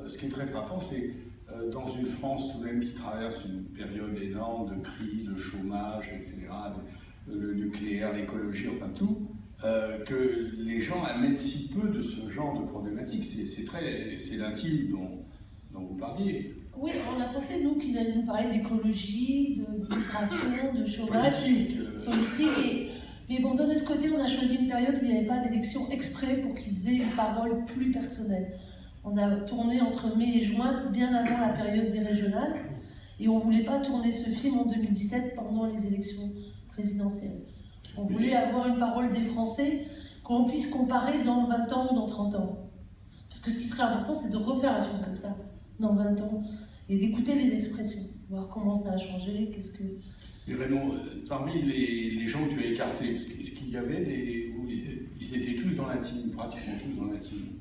ce qui est très frappant, c'est dans une France tout de même qui traverse une période énorme de crise, de chômage, etc., le nucléaire, l'écologie, enfin tout, que les gens amènent si peu de ce genre de problématiques. C'est l'intime dont vous parliez. Oui, on a pensé, nous, qu'ils allaient nous parler d'écologie, d'immigration, de chômage, politique. Mais bon, de notre côté, on a choisi une période où il n'y avait pas d'élection exprès pour qu'ils aient une parole plus personnelle. On a tourné entre mai et juin, bien avant la période des régionales, et on ne voulait pas tourner ce film en 2017 pendant les élections présidentielles. On voulait avoir une parole des Français qu'on puisse comparer dans 20 ans ou dans 30 ans. Parce que ce qui serait important, c'est de refaire un film comme ça, dans 20 ans, et d'écouter les expressions, voir comment ça a changé, qu'est-ce que... Et Raymond, parmi les gens que tu as écartés, est-ce qu'il y avait ils étaient tous dans l'intime, pratiquement tous dans l'intime?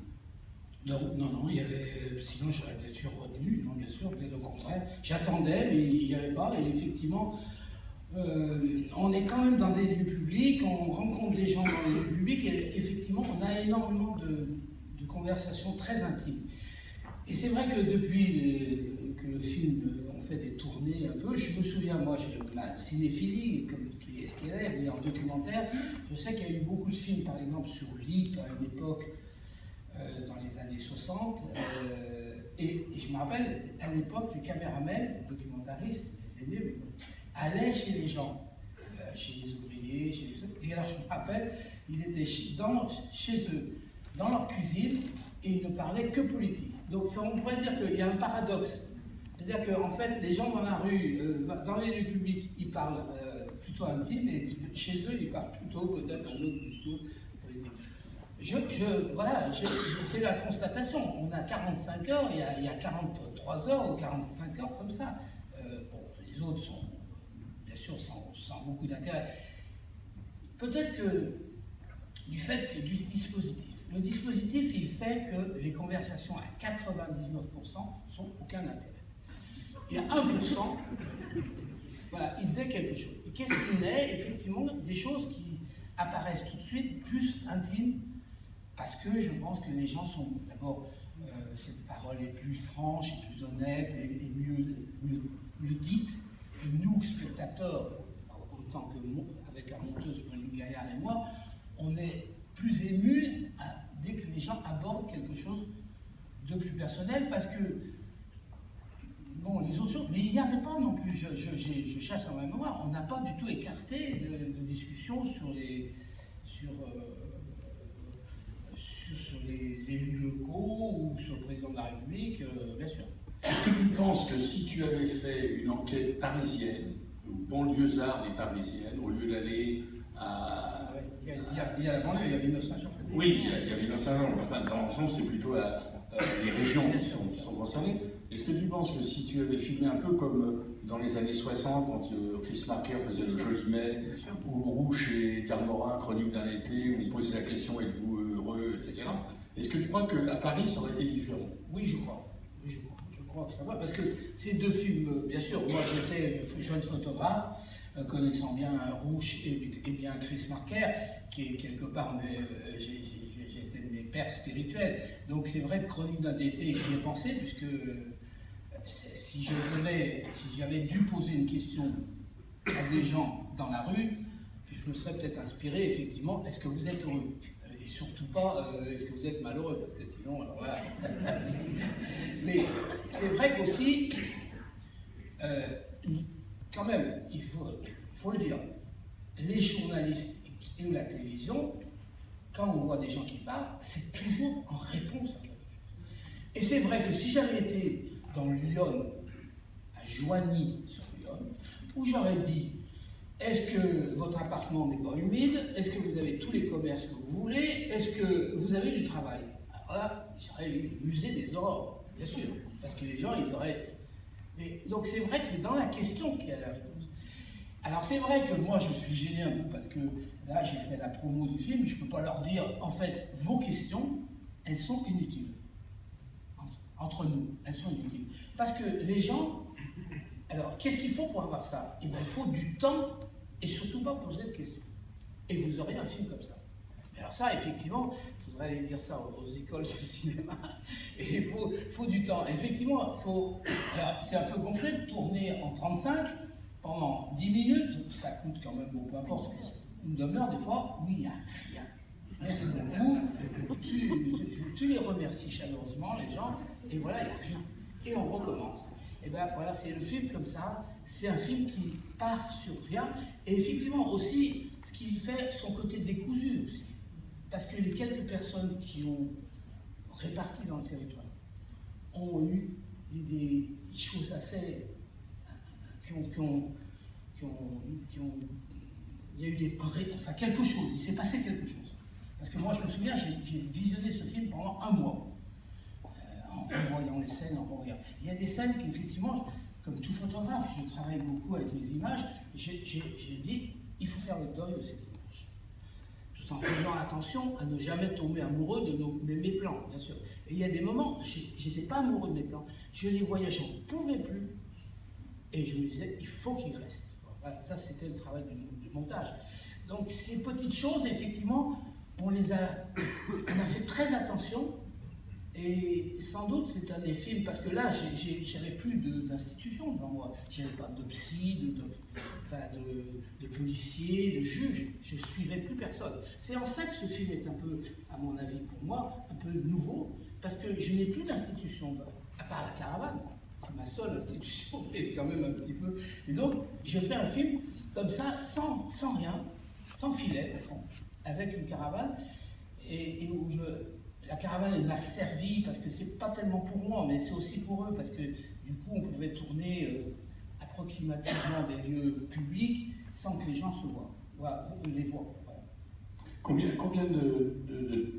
Non, il y avait, sinon j'aurais bien sûr retenu, non bien sûr, mais au contraire, j'attendais, mais il n'y avait pas, et effectivement, on est quand même dans des lieux publics, on rencontre des gens dans les lieux publics, et effectivement, on a énormément de conversations très intimes. Et c'est vrai que depuis que le film en fait est tourné un peu, je me souviens, moi, j'ai ma cinéphilie, qui est ce qu'elle est, mais en documentaire, je sais qu'il y a eu beaucoup de films, par exemple, sur l'IP à une époque, dans les années 60, et je me rappelle, à l'époque, les caméramans, les documentaristes, les aînés, allaient chez les gens, chez les ouvriers, chez les autres, et alors je me rappelle, ils étaient chez eux, dans leur cuisine, et ils ne parlaient que politique. Donc on pourrait dire qu'il y a un paradoxe. C'est-à-dire qu'en fait, les gens dans la rue, dans les lieux publics, ils parlent plutôt intime, et chez eux, ils parlent plutôt peut-être un autre discours politique. Voilà, c'est la constatation. On a 45 heures, il y a 43 heures ou 45 heures comme ça. Bon, les autres sont, bien sûr, sans beaucoup d'intérêt. Peut-être que du fait que du dispositif. Le dispositif, il fait que les conversations à 99% sont aucun intérêt. Il y a 1%, voilà, il naît quelque chose. Et qu'est-ce qui naît? Effectivement, des choses qui apparaissent tout de suite plus intimes, parce que je pense que les gens sont, d'abord, cette parole est plus franche, et plus honnête, et mieux dite. Et nous, spectateurs, autant que avec la monteuse Pauline Gaillard et moi, on est plus ému dès que les gens abordent quelque chose de plus personnel, parce que, bon, les autres choses, mais il n'y avait pas non plus, je cherche dans ma mémoire, on n'a pas du tout écarté de discussion sur les élus locaux ou sur le président de la République, bien sûr. Est-ce que tu penses que si tu avais fait une enquête parisienne, ou banlieusarde et parisienne, au lieu d'aller à... Il y a la banlieue, il y a Villeneuve-Saint-Jean. Oui, il y a Villeneuve-Saint-Jean. Enfin, dans l'ensemble, c'est plutôt les régions qui sont concernées. Est-ce que tu penses que si tu avais filmé un peu comme dans les années 60, quand Chris Marker faisait le Joli Mai, ou Rouge et Karl Morin, Chronique d'un été, où il posait la question êtes-vous heureux, etc. Est-ce que tu crois qu'à Paris, ça aurait été différent? Oui, je crois. Je crois que ça va. Parce que ces deux films, bien sûr, moi j'étais jeune photographe, connaissant bien Rouge et bien Chris Marker, qui est quelque part, j'étais de mes pères spirituels. Donc c'est vrai que Chronique d'un été, j'y ai pensé, puisque si j'avais dû poser une question à des gens dans la rue, je me serais peut-être inspiré, effectivement, est-ce que vous êtes heureux? Et surtout pas, est-ce que vous êtes malheureux? Parce que sinon, alors là... Mais c'est vrai qu'aussi, quand même, il faut le dire, les journalistes et la télévision, quand on voit des gens qui parlent, c'est toujours en réponse à quelque chose. Et c'est vrai que si j'avais été dans Lyon, à Joigny sur Lyon, où j'aurais dit, est-ce que votre appartement n'est pas humide? Est-ce que vous avez tous les commerces que vous voulez? Est-ce que vous avez du travail? Alors là, j'aurais eu le musée des aurores, bien sûr, parce que les gens, ils auraient... Mais, donc c'est vrai que c'est dans la question qu'il y a la réponse. Alors c'est vrai que moi, je suis gêné un peu, parce que là, j'ai fait la promo du film, je ne peux pas leur dire, en fait, vos questions, elles sont inutiles. Entre nous, elles sont inutiles. Parce que les gens... Alors, qu'est-ce qu'il faut pour avoir ça? Eh bien, il faut du temps et surtout pas poser de questions. Et vous aurez un film comme ça. Alors ça, effectivement, il faudrait aller dire ça aux écoles de cinéma. Et il faut du temps. Effectivement, c'est un peu gonflé de tourner en 35 pendant 10 minutes. Ça coûte quand même, bon, peu importe, une demi-heure des fois. Oui, il n'y a rien. Merci beaucoup. Tu les remercies chaleureusement, les gens, et voilà, il n'y a rien. Et on recommence. Et bien voilà, c'est le film comme ça. C'est un film qui part sur rien. Et effectivement aussi, ce qui lui fait son côté décousu aussi. Parce que les quelques personnes qui ont réparti dans le territoire ont eu des choses assez... il y a eu enfin quelque chose, il s'est passé quelque chose. Parce que moi je me souviens, j'ai visionné ce film pendant un mois, en revoyant les scènes, en revoyant. Il y a des scènes qui effectivement, comme tout photographe, je travaille beaucoup avec les images, j'ai dit, il faut faire le deuil de cette image. Tout en faisant attention à ne jamais tomber amoureux de mes plans, bien sûr. Et il y a des moments, j'étais pas amoureux de mes plans, je les voyais, j'en pouvais plus, et je me disais, il faut qu'ils restent. Voilà, ça c'était le travail du montage. Donc ces petites choses, effectivement, on a fait très attention, et sans doute c'est un des films, parce que là, j'avais plus d'institution devant moi, j'avais pas de psy, de policier, de juge, je suivais plus personne. C'est en ça que ce film est un peu, à mon avis pour moi, un peu nouveau, parce que je n'ai plus d'institution, à part la caravane. C'est ma seule institution, mais quand même un petit peu. Et donc, je fais un film comme ça, sans rien, sans filet, au fond, avec une caravane, et où la caravane, elle m'a servi, parce que c'est pas tellement pour moi, mais c'est aussi pour eux, parce que du coup, on pouvait tourner approximativement des lieux publics sans que les gens se voient. Voilà, les voient. Voilà. Combien de